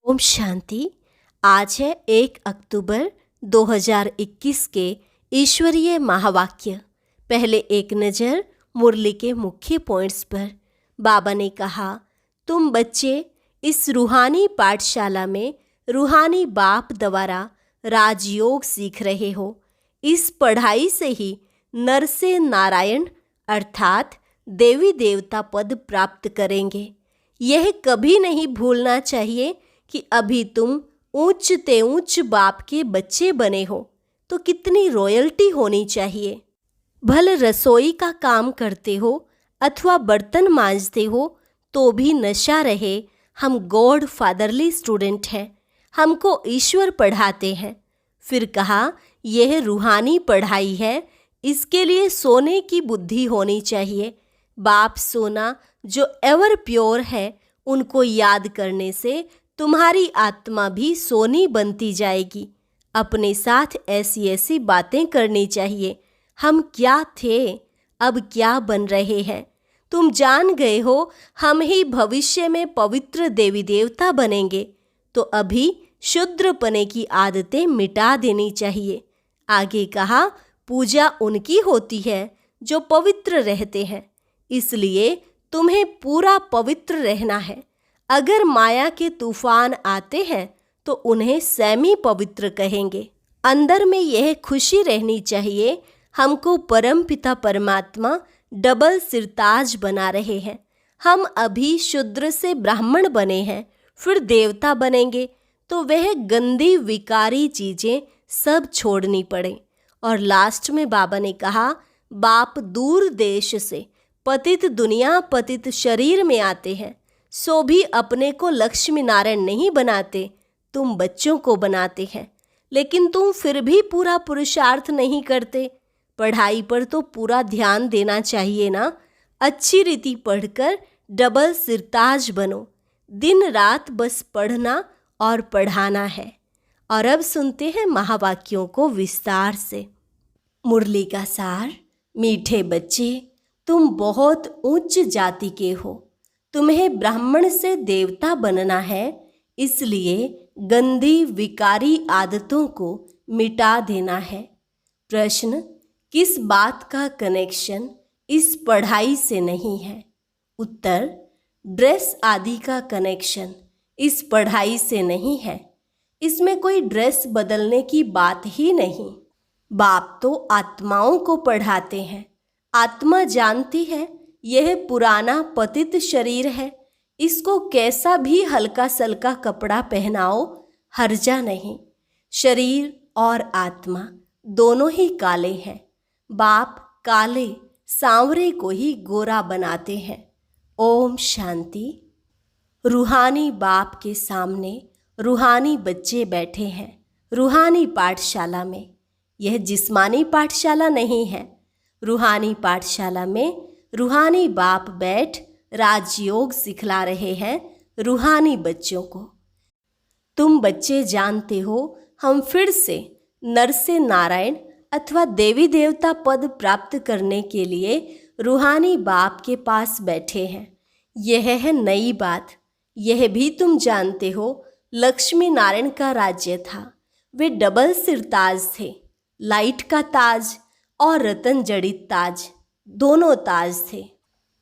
ओम शांति। आज है 1 अक्टूबर 2021 के ईश्वरीय महावाक्य। पहले एक नज़र मुरली के मुख्य पॉइंट्स पर। बाबा ने कहा, तुम बच्चे इस रूहानी पाठशाला में रूहानी बाप द्वारा राजयोग सीख रहे हो। इस पढ़ाई से ही नर से नारायण अर्थात देवी देवता पद प्राप्त करेंगे। यह कभी नहीं भूलना चाहिए कि अभी तुम ऊंच ते ऊंच बाप के बच्चे बने हो तो कितनी रॉयल्टी होनी चाहिए। भले रसोई का काम करते हो अथवा बर्तन मांजते हो तो भी नशा रहे, हम गॉड फादरली स्टूडेंट हैं, हमको ईश्वर पढ़ाते हैं। फिर कहा, यह रूहानी पढ़ाई है, इसके लिए सोने की बुद्धि होनी चाहिए। बाप सोना जो एवर प्योर है, उनको याद करने से तुम्हारी आत्मा भी सोनी बनती जाएगी। अपने साथ ऐसी ऐसी बातें करनी चाहिए, हम क्या थे अब क्या बन रहे हैं। तुम जान गए हो हम ही भविष्य में पवित्र देवी देवता बनेंगे, तो अभी शूद्रपने की आदतें मिटा देनी चाहिए। आगे कहा, पूजा उनकी होती है जो पवित्र रहते हैं, इसलिए तुम्हें पूरा पवित्र रहना है। अगर माया के तूफान आते हैं तो उन्हें सेमी पवित्र कहेंगे। अंदर में यह खुशी रहनी चाहिए, हमको परमपिता परमात्मा डबल सिरताज बना रहे हैं। हम अभी शूद्र से ब्राह्मण बने हैं, फिर देवता बनेंगे, तो वह गंदी विकारी चीज़ें सब छोड़नी पड़े। और लास्ट में बाबा ने कहा, बाप दूर देश से पतित दुनिया पतित शरीर में आते हैं, सो भी अपने को लक्ष्मी नारायण नहीं बनाते, तुम बच्चों को बनाते हैं। लेकिन तुम फिर भी पूरा पुरुषार्थ नहीं करते। पढ़ाई पर तो पूरा ध्यान देना चाहिए ना। अच्छी रीति पढ़कर डबल सिरताज बनो। दिन रात बस पढ़ना और पढ़ाना है। और अब सुनते हैं महावाक्यों को विस्तार से। मुरली का सार। मीठे बच्चे, तुम बहुत उच्च जाति के हो, तुम्हें ब्राह्मण से देवता बनना है, इसलिए गंदी विकारी आदतों को मिटा देना है। प्रश्न, किस बात का कनेक्शन इस पढ़ाई से नहीं है? उत्तर, ड्रेस आदि का कनेक्शन इस पढ़ाई से नहीं है। इसमें कोई ड्रेस बदलने की बात ही नहीं। बाप तो आत्माओं को पढ़ाते हैं। आत्मा जानती है यह पुराना पतित शरीर है, इसको कैसा भी हल्का सल्का कपड़ा पहनाओ, हर्जा नहीं। शरीर और आत्मा दोनों ही काले हैं। बाप काले सांवरे को ही गोरा बनाते हैं। ओम शांति। रूहानी बाप के सामने रूहानी बच्चे बैठे हैं रूहानी पाठशाला में। यह जिस्मानी पाठशाला नहीं है। रूहानी पाठशाला में रूहानी बाप बैठ राजयोग सिखला रहे हैं रूहानी बच्चों को। तुम बच्चे जानते हो, हम फिर से नर से नारायण अथवा देवी देवता पद प्राप्त करने के लिए रूहानी बाप के पास बैठे हैं। यह है नई बात। यह भी तुम जानते हो, लक्ष्मी नारायण का राज्य था। वे डबल सिरताज थे, लाइट का ताज और रतन जड़ित ताज, दोनों ताज थे।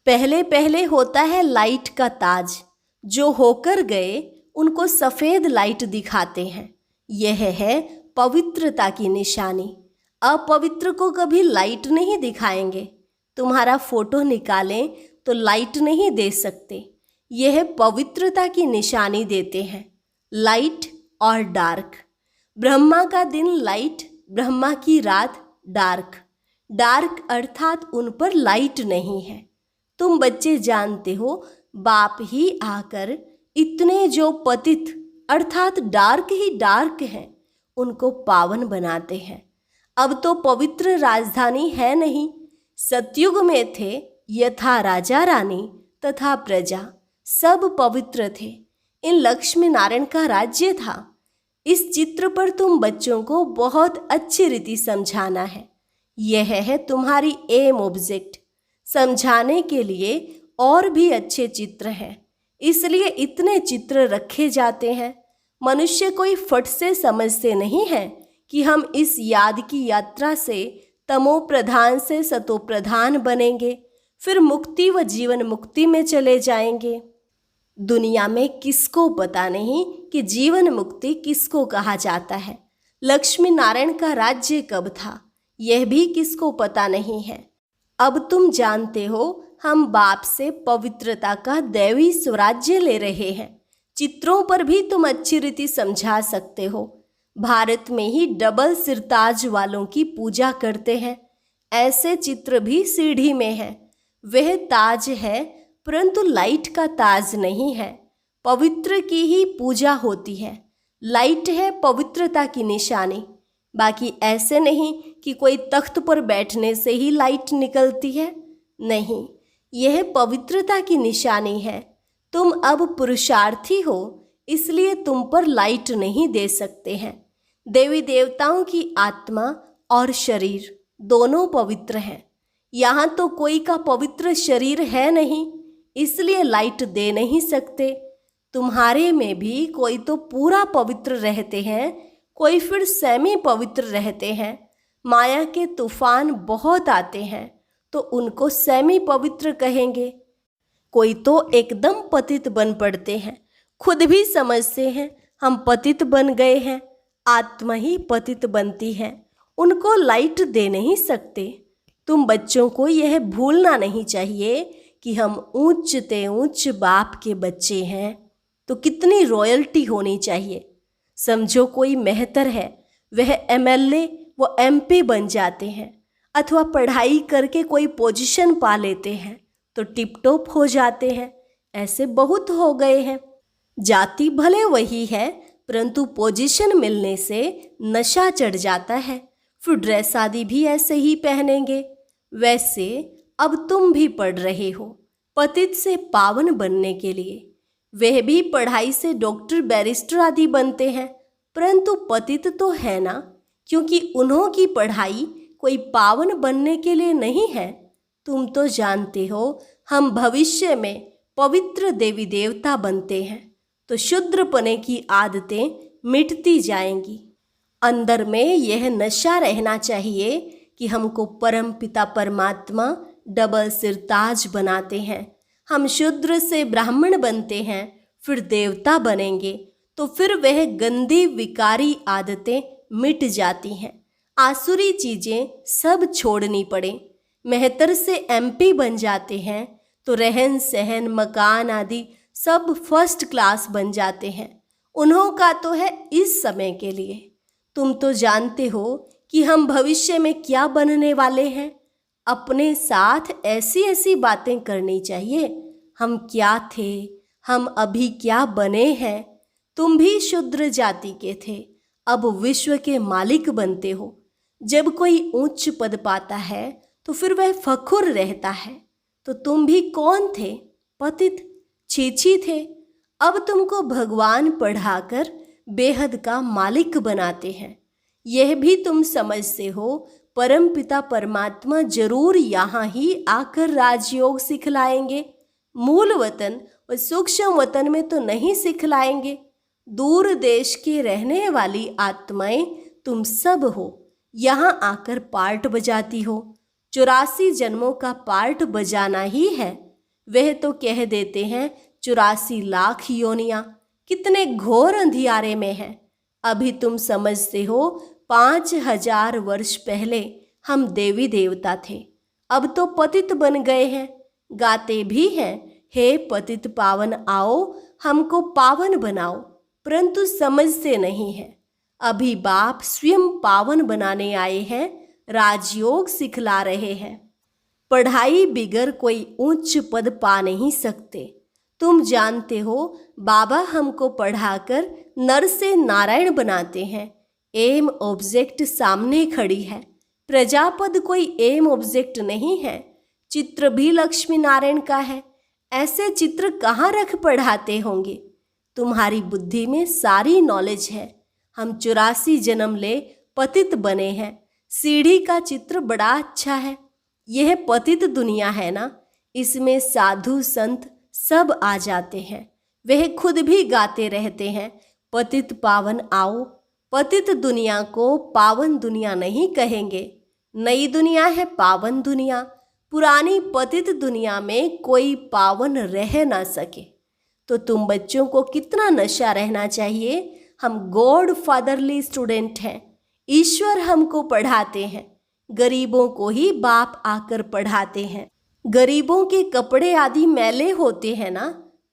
पहले पहले होता है लाइट का ताज, जो होकर गए उनको सफ़ेद लाइट दिखाते हैं। यह है पवित्रता की निशानी। अपवित्र को कभी लाइट नहीं दिखाएंगे। तुम्हारा फोटो निकालें तो लाइट नहीं दे सकते। यह पवित्रता की निशानी देते हैं, लाइट और डार्क। ब्रह्मा का दिन लाइट, ब्रह्मा की रात डार्क। डार्क अर्थात उन पर लाइट नहीं है। तुम बच्चे जानते हो, बाप ही आकर इतने जो पतित अर्थात डार्क ही डार्क हैं, उनको पावन बनाते हैं। अब तो पवित्र राजधानी है नहीं। सतयुग में थे यथा राजा रानी तथा प्रजा, सब पवित्र थे। इन लक्ष्मी नारायण का राज्य था। इस चित्र पर तुम बच्चों को बहुत अच्छी रीति समझाना है। यह है तुम्हारी एम ऑब्जेक्ट। समझाने के लिए और भी अच्छे चित्र हैं, इसलिए इतने चित्र रखे जाते हैं। मनुष्य कोई फट से समझते नहीं है कि हम इस याद की यात्रा से तमो प्रधान से सतो प्रधान बनेंगे, फिर मुक्ति व जीवन मुक्ति में चले जाएंगे। दुनिया में किसको पता नहीं कि जीवन मुक्ति किसको कहा जाता है। लक्ष्मी नारायण का राज्य कब था, यह भी किसको पता नहीं है। अब तुम जानते हो, हम बाप से पवित्रता का दैवी स्वराज्य ले रहे हैं। चित्रों पर भी तुम अच्छी रीति समझा सकते हो। भारत में ही डबल सिरताज वालों की पूजा करते हैं। ऐसे चित्र भी सीढ़ी में है। वह ताज है, परंतु लाइट का ताज नहीं है। पवित्र की ही पूजा होती है। लाइट है पवित्रता की निशानी। बाकी ऐसे नहीं कि कोई तख्त पर बैठने से ही लाइट निकलती है। नहीं, यह पवित्रता की निशानी है। तुम अब पुरुषार्थी हो, इसलिए तुम पर लाइट नहीं दे सकते हैं। देवी देवताओं की आत्मा और शरीर दोनों पवित्र हैं। यहाँ तो कोई का पवित्र शरीर है नहीं, इसलिए लाइट दे नहीं सकते। तुम्हारे में भी कोई तो पूरा पवित्र रहते हैं, कोई फिर सेमी पवित्र रहते हैं। माया के तूफान बहुत आते हैं तो उनको सेमी पवित्र कहेंगे। कोई तो एकदम पतित बन पड़ते हैं, खुद भी समझते हैं हम पतित बन गए हैं। आत्मा ही पतित बनती है, उनको लाइट दे नहीं सकते। तुम बच्चों को यह भूलना नहीं चाहिए कि हम ऊंच ते ऊंच बाप के बच्चे हैं, तो कितनी रॉयल्टी होनी चाहिए। समझो कोई मेहतर है, वह एमएलए व एमपी बन जाते हैं, अथवा पढ़ाई करके कोई पोजीशन पा लेते हैं तो टिपटॉप हो जाते हैं। ऐसे बहुत हो गए हैं। जाति भले वही है, परंतु पोजीशन मिलने से नशा चढ़ जाता है, फिर ड्रेस आदि भी ऐसे ही पहनेंगे। वैसे अब तुम भी पढ़ रहे हो पतित से पावन बनने के लिए। वह भी पढ़ाई से डॉक्टर बैरिस्टर आदि बनते हैं, परंतु पतित तो है ना, क्योंकि उन्हों की पढ़ाई कोई पावन बनने के लिए नहीं है। तुम तो जानते हो हम भविष्य में पवित्र देवी देवता बनते हैं तो शूद्रपने की आदतें मिटती जाएंगी। अंदर में यह नशा रहना चाहिए कि हमको परम पिता परमात्मा डबल सिरताज बनाते हैं। हम शूद्र से ब्राह्मण बनते हैं, फिर देवता बनेंगे तो फिर वह गंदी विकारी आदतें मिट जाती हैं। आसुरी चीज़ें सब छोड़नी पड़े। मेहतर से एमपी बन जाते हैं तो रहन सहन मकान आदि सब फर्स्ट क्लास बन जाते हैं। उन्हों का तो है इस समय के लिए। तुम तो जानते हो कि हम भविष्य में क्या बनने वाले हैं। अपने साथ ऐसी ऐसी बातें करनी चाहिए। हम क्या थे, हम अभी क्या बने हैं। तुम भी शूद्र जाति के थे, अब विश्व के मालिक बनते हो। जब कोई उच्च पद पाता है तो फिर वह फखुर रहता है। तो तुम भी कौन थे? पतित छीछी थे। अब तुमको भगवान पढ़ाकर बेहद का मालिक बनाते हैं। यह भी तुम समझते हो, परम पिता परमात्मा जरूर यहाँ ही आकर राजयोग सिखलाएंगे। मूल वतन और सूक्ष्म वतन में तो नहीं सिखलाएंगे। दूर देश के रहने वाली आत्माएं तुम सब हो, यहाँ आकर पार्ट बजाती हो। 84 जन्मों का पार्ट बजाना ही है। वह तो कह देते हैं 84 लाख योनियां कितने घोर अंधियारे में हैं। अभी तुम समझते हो 5000 वर्ष पहले हम देवी देवता थे, अब तो पतित बन गए हैं। गाते भी हैं, हे पतित पावन आओ हमको पावन बनाओ, परंतु समझते नहीं है। अभी बाप स्वयं पावन बनाने आए हैं, राजयोग सिखला रहे हैं। पढ़ाई बिगर कोई उच्च पद पा नहीं सकते। तुम जानते हो बाबा हमको पढ़ाकर नर से नारायण बनाते हैं। एम ऑब्जेक्ट सामने खड़ी है। प्रजापद कोई एम ऑब्जेक्ट नहीं है। चित्र भी लक्ष्मी नारायण का है। ऐसे चित्र कहाँ रख पढ़ाते होंगे? तुम्हारी बुद्धि में सारी नॉलेज है। हम 84 जन्म ले पतित बने हैं। सीढ़ी का चित्र बड़ा अच्छा है। यह पतित दुनिया है ना, इसमें साधु संत सब आ जाते हैं। वह खुद भी गाते रहते हैं, पतित पावन आओ, पतित दुनिया को पावन दुनिया नहीं कहेंगे। नई दुनिया है पावन दुनिया। पुरानी पतित दुनिया में कोई पावन रह ना सके। तो तुम बच्चों को कितना नशा रहना चाहिए। हम गॉड फादरली स्टूडेंट हैं। ईश्वर हमको पढ़ाते हैं। गरीबों को ही बाप आकर पढ़ाते हैं। गरीबों के कपड़े आदि मैले होते हैं ना,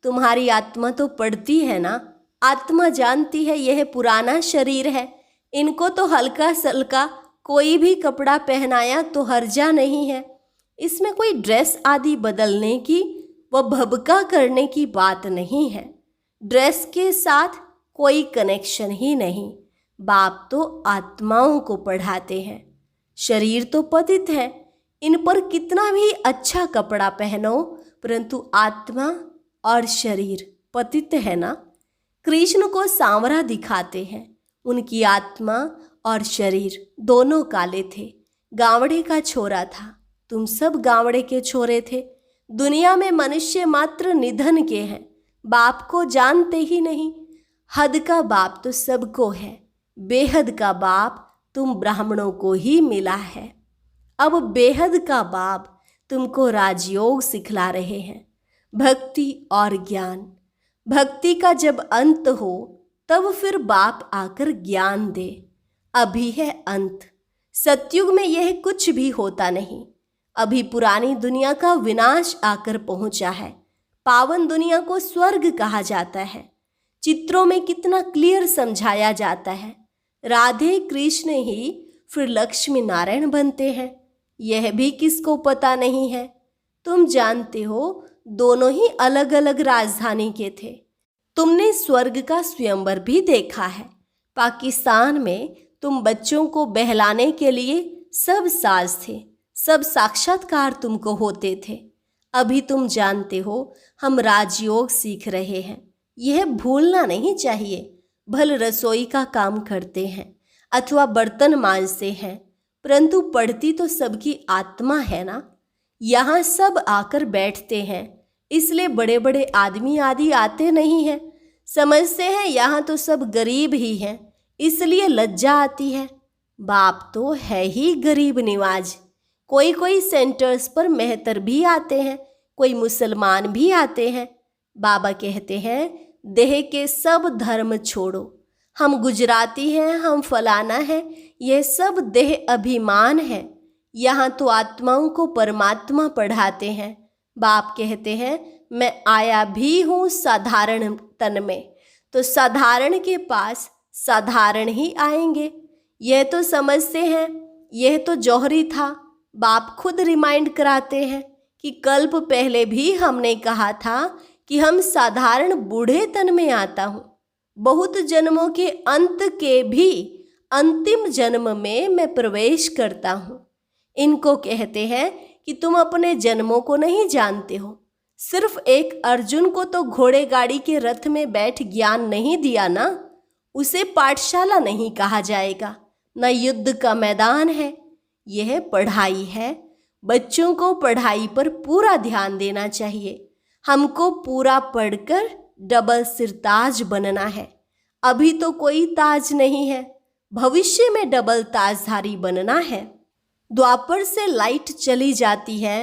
तुम्हारी आत्मा तो पढ़ती है ना। आत्मा जानती है यह पुराना शरीर है, इनको तो हल्का सल्का कोई भी कपड़ा पहनाया तो हर्जा नहीं है। इसमें कोई ड्रेस आदि बदलने की व भभका करने की बात नहीं है। ड्रेस के साथ कोई कनेक्शन ही नहीं। बाप तो आत्माओं को पढ़ाते हैं। शरीर तो पतित है, इन पर कितना भी अच्छा कपड़ा पहनो, परंतु आत्मा और शरीर पतित है ना। कृष्ण को सांवरा दिखाते हैं। उनकी आत्मा और शरीर दोनों काले थे। गावड़े का छोरा था, तुम सब गावड़े के छोरे थे। दुनिया में मनुष्य मात्र निधन के हैं, बाप को जानते ही नहीं। हद का बाप तो सबको है, बेहद का बाप तुम ब्राह्मणों को ही मिला है। अब बेहद का बाप तुमको राजयोग सिखला रहे हैं, भक्ति और ज्ञान। भक्ति का जब अंत हो तब फिर बाप आकर ज्ञान दे। अभी है अंत। सतयुग में यह कुछ भी होता नहीं। अभी पुरानी दुनिया का विनाश आकर पहुंचा है। पावन दुनिया को स्वर्ग कहा जाता है। चित्रों में कितना क्लियर समझाया जाता है। राधे कृष्ण ही फिर लक्ष्मी नारायण बनते हैं, यह भी किसको पता नहीं है। तुम जानते हो दोनों ही अलग अलग राजधानी के थे। तुमने स्वर्ग का स्वयंवर भी देखा है। पाकिस्तान में तुम बच्चों को बहलाने के लिए सब साज थे, सब साक्षात्कार तुमको होते थे। अभी तुम जानते हो हम राजयोग सीख रहे हैं, यह भूलना नहीं चाहिए। भल रसोई का काम करते हैं अथवा बर्तन मांजते हैं, परंतु पढ़ती तो सबकी आत्मा है ना। यहाँ सब आकर बैठते हैं, इसलिए बड़े बड़े आदमी आदि आते नहीं हैं। समझते हैं यहाँ तो सब गरीब ही हैं, इसलिए लज्जा आती है। बाप तो है ही गरीब निवाज। कोई कोई सेंटर्स पर मेहतर भी आते हैं, कोई मुसलमान भी आते हैं। बाबा कहते हैं देह के सब धर्म छोड़ो। हम गुजराती हैं, हम फलाना है, यह सब देह अभिमान है। यहाँ तो आत्माओं को परमात्मा पढ़ाते हैं। बाप कहते हैं मैं आया भी हूँ साधारण तन में, तो साधारण के पास साधारण ही आएंगे। यह तो समझते हैं यह तो जौहरी था। बाप खुद रिमाइंड कराते हैं कि कल्प पहले भी हमने कहा था कि हम साधारण बूढ़े तन में आता हूँ। बहुत जन्मों के अंत के भी अंतिम जन्म में मैं प्रवेश करता हूँ। इनको कहते हैं कि तुम अपने जन्मों को नहीं जानते हो। सिर्फ एक अर्जुन को तो घोड़े गाड़ी के रथ में बैठ ज्ञान नहीं दिया ना, उसे पाठशाला नहीं कहा जाएगा, न युद्ध का मैदान है। यह पढ़ाई है। बच्चों को पढ़ाई पर पूरा ध्यान देना चाहिए। हमको पूरा पढ़कर डबल सिरताज बनना है। अभी तो कोई ताज नहीं है, भविष्य में डबल ताजधारी बनना है। द्वापर से लाइट चली जाती है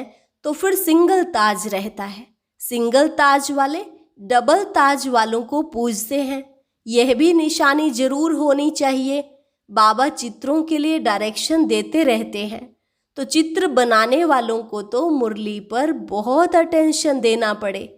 तो फिर सिंगल ताज रहता है। सिंगल ताज वाले डबल ताज वालों को पूजते हैं। यह भी निशानी जरूर होनी चाहिए। बाबा चित्रों के लिए डायरेक्शन देते रहते हैं, तो चित्र बनाने वालों को तो मुरली पर बहुत अटेंशन देना पड़े।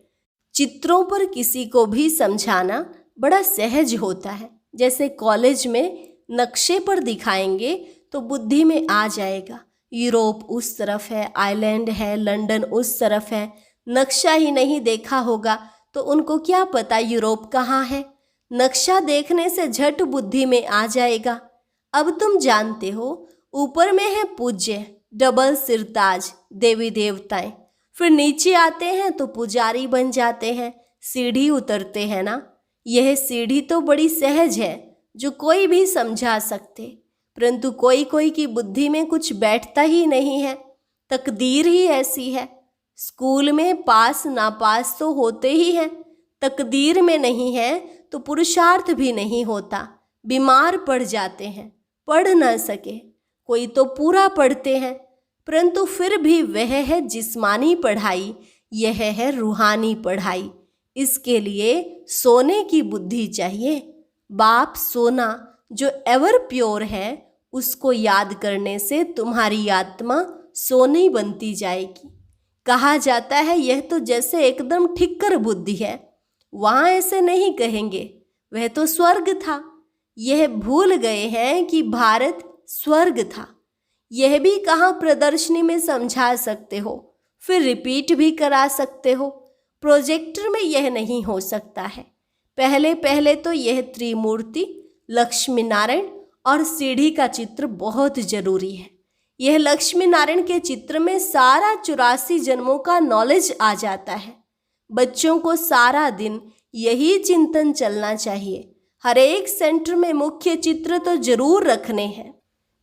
चित्रों पर किसी को भी समझाना बड़ा सहज होता है। जैसे कॉलेज में नक्शे पर दिखाएंगे तो बुद्धि में आ जाएगा, यूरोप उस तरफ है, आयरलैंड है, लंदन उस तरफ है। नक्शा ही नहीं देखा होगा तो उनको क्या पता यूरोप कहाँ है। नक्शा देखने से झट बुद्धि में आ जाएगा। अब तुम जानते हो ऊपर में है पूज्य डबल सिरताज देवी देवताएं, फिर नीचे आते हैं तो पुजारी बन जाते हैं, सीढ़ी उतरते हैं ना। यह सीढ़ी तो बड़ी सहज है जो कोई भी समझा सकते, परंतु कोई कोई की बुद्धि में कुछ बैठता ही नहीं है। तकदीर ही ऐसी है। स्कूल में पास नापास तो होते ही हैं, तकदीर में नहीं है तो पुरुषार्थ भी नहीं होता, बीमार पड़ जाते हैं, पढ़ ना सके। कोई तो पूरा पढ़ते हैं, परंतु फिर भी वह है जिस्मानी पढ़ाई, यह है रूहानी पढ़ाई। इसके लिए सोने की बुद्धि चाहिए। बाप सोना जो एवर प्योर है, उसको याद करने से तुम्हारी आत्मा सोनी बनती जाएगी। कहा जाता है यह तो जैसे एकदम ठिक्कर बुद्धि है। वहाँ ऐसे नहीं कहेंगे, वह तो स्वर्ग था। यह भूल गए हैं कि भारत स्वर्ग था। यह भी कहाँ प्रदर्शनी में समझा सकते हो, फिर रिपीट भी करा सकते हो। प्रोजेक्टर में यह नहीं हो सकता है। पहले पहले तो यह त्रिमूर्ति, लक्ष्मी नारायण और सीढ़ी का चित्र बहुत जरूरी है। यह लक्ष्मी नारायण के चित्र में सारा 84 जन्मों का नॉलेज आ जाता है। बच्चों को सारा दिन यही चिंतन चलना चाहिए। हर एक सेंटर में मुख्य चित्र तो जरूर रखने हैं,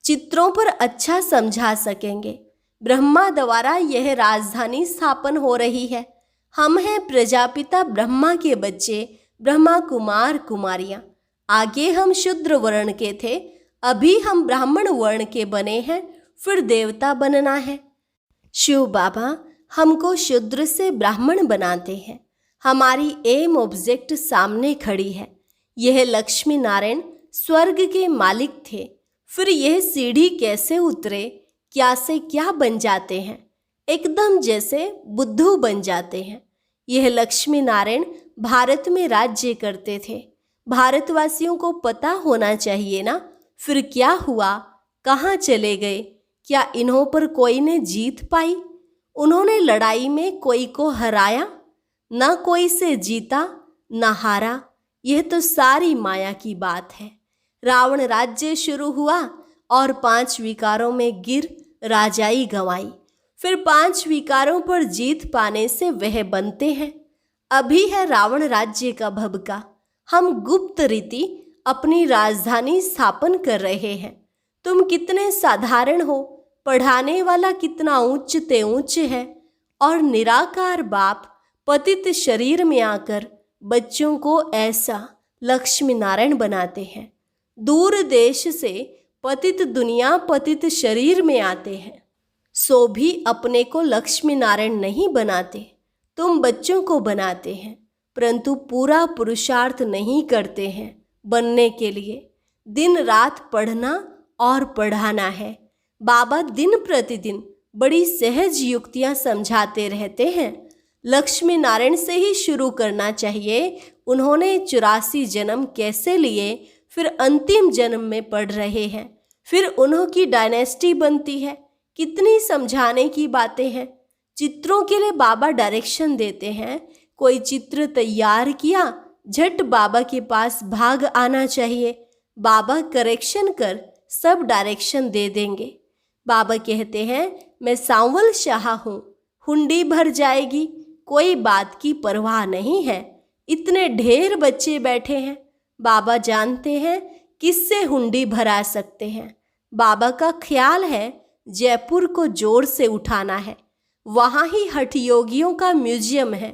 चित्रों पर अच्छा समझा सकेंगे। ब्रह्मा द्वारा यह राजधानी स्थापन हो रही है। हम हैं प्रजापिता ब्रह्मा के बच्चे, ब्रह्मा कुमार कुमारियां। आगे हम शूद्र वर्ण के थे, अभी हम ब्राह्मण वर्ण के बने हैं, फिर देवता बनना है। शिव बाबा हमको शूद्र से ब्राह्मण बनाते हैं। हमारी एम ऑब्जेक्ट सामने खड़ी है। यह लक्ष्मी नारायण स्वर्ग के मालिक थे, फिर यह सीढ़ी कैसे उतरे, क्या से क्या बन जाते हैं, एकदम जैसे बुद्धू बन जाते हैं। यह लक्ष्मी नारायण भारत में राज्य करते थे। भारतवासियों को पता होना चाहिए ना, फिर क्या हुआ, कहाँ चले गए, क्या इन्हों पर कोई ने जीत पाई? उन्होंने लड़ाई में कोई को हराया, ना कोई से जीता ना हारा। यह तो सारी माया की बात है। रावण राज्य शुरू हुआ और 5 विकारों में गिर राजाई गंवाई, फिर 5 विकारों पर जीत पाने से वह बनते हैं। अभी है रावण राज्य का भभका। हम गुप्त रीति अपनी राजधानी स्थापन कर रहे हैं। तुम कितने साधारण हो, पढ़ाने वाला कितना उच्च ते उच्च है, और निराकार बाप पतित शरीर में आकर बच्चों को ऐसा लक्ष्मी नारायण बनाते हैं। दूर देश से पतित दुनिया पतित शरीर में आते हैं, सो भी अपने को लक्ष्मी नारायण नहीं बनाते। तुम बच्चों को बनाते हैं, परंतु पूरा पुरुषार्थ नहीं करते हैं बनने के लिए। दिन रात पढ़ना और पढ़ाना है। बाबा दिन प्रतिदिन बड़ी सहज युक्तियां समझाते रहते हैं। लक्ष्मी नारायण से ही शुरू करना चाहिए। उन्होंने 84 जन्म कैसे लिए, फिर अंतिम जन्म में पढ़ रहे हैं, फिर उन्हों की डायनेस्टी बनती है। कितनी समझाने की बातें हैं। चित्रों के लिए बाबा डायरेक्शन देते हैं। कोई चित्र तैयार किया, झट बाबा के पास भाग आना चाहिए। बाबा करेक्शन कर सब डायरेक्शन दे देंगे। बाबा कहते हैं मैं सांवल शाह हूँ, हुंडी भर जाएगी, कोई बात की परवाह नहीं है। इतने ढेर बच्चे बैठे हैं, बाबा जानते हैं किससे हुंडी भरा सकते हैं। बाबा का ख्याल है जयपुर को जोर से उठाना है, वहाँ ही हठ योगियों का म्यूजियम है।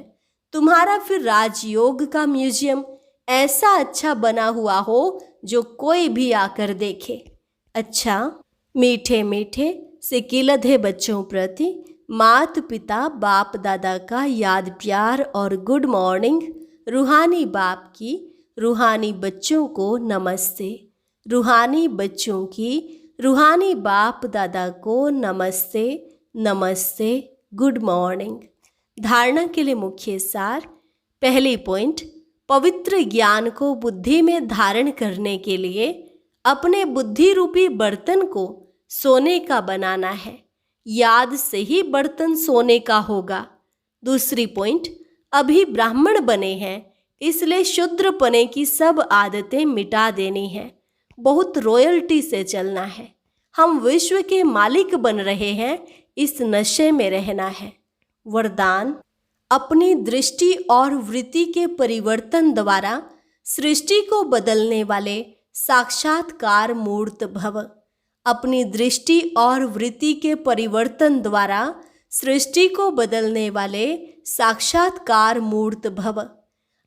तुम्हारा फिर राजयोग का म्यूजियम ऐसा अच्छा बना हुआ हो जो कोई भी आकर देखे। अच्छा, मीठे मीठे सिकिलधे बच्चों प्रति मात पिता बाप दादा का याद प्यार और गुड मॉर्निंग। रूहानी बाप की रूहानी बच्चों को नमस्ते। रूहानी बच्चों की रूहानी बाप दादा को नमस्ते नमस्ते, गुड मॉर्निंग। धारणा के लिए मुख्य सार। पहली पॉइंट, पवित्र ज्ञान को बुद्धि में धारण करने के लिए अपने बुद्धि रूपी बर्तन को सोने का बनाना है। याद से ही बर्तन सोने का होगा। दूसरी पॉइंट, अभी ब्राह्मण बने हैं, इसलिए शूद्रपने की सब आदतें मिटा देनी है। बहुत रॉयल्टी से चलना है। हम विश्व के मालिक बन रहे हैं, इस नशे में रहना है। वरदान, अपनी दृष्टि और वृत्ति के परिवर्तन द्वारा सृष्टि को बदलने वाले साक्षात्कार मूर्त भव। अपनी दृष्टि और वृत्ति के परिवर्तन द्वारा सृष्टि को बदलने वाले साक्षात्कार मूर्त भव।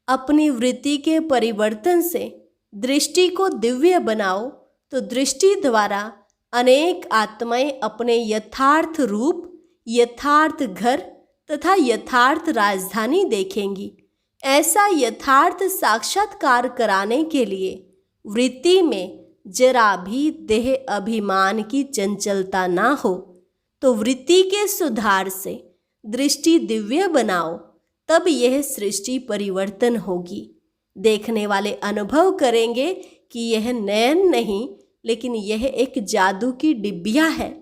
अपनी वृत्ति के परिवर्तन से दृष्टि को दिव्य बनाओ तो दृष्टि द्वारा अनेक आत्माएं अपने यथार्थ रूप, यथार्थ घर तथा यथार्थ राजधानी देखेंगी। ऐसा यथार्थ साक्षात्कार कराने के लिए वृत्ति में जरा भी देह अभिमान की चंचलता ना हो, तो वृत्ति के सुधार से दृष्टि दिव्य बनाओ, तब यह सृष्टि परिवर्तन होगी। देखने वाले अनुभव करेंगे कि यह नयन नहीं, लेकिन यह एक जादू की डिब्बिया है।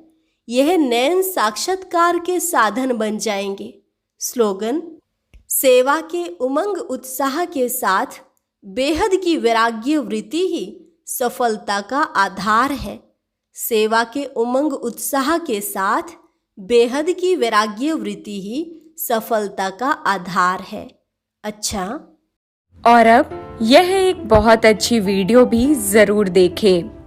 यह नयन साक्षात्कार के साधन बन जाएंगे। स्लोगन: सेवा के उमंग उत्साह के साथ बेहद की वैराग्य वृत्ति ही सफलता का आधार है। सेवा के उमंग उत्साह के साथ बेहद की वैराग्य वृत्ति ही सफलता का आधार है। अच्छा, और अब यह एक बहुत अच्छी वीडियो भी जरूर देखें।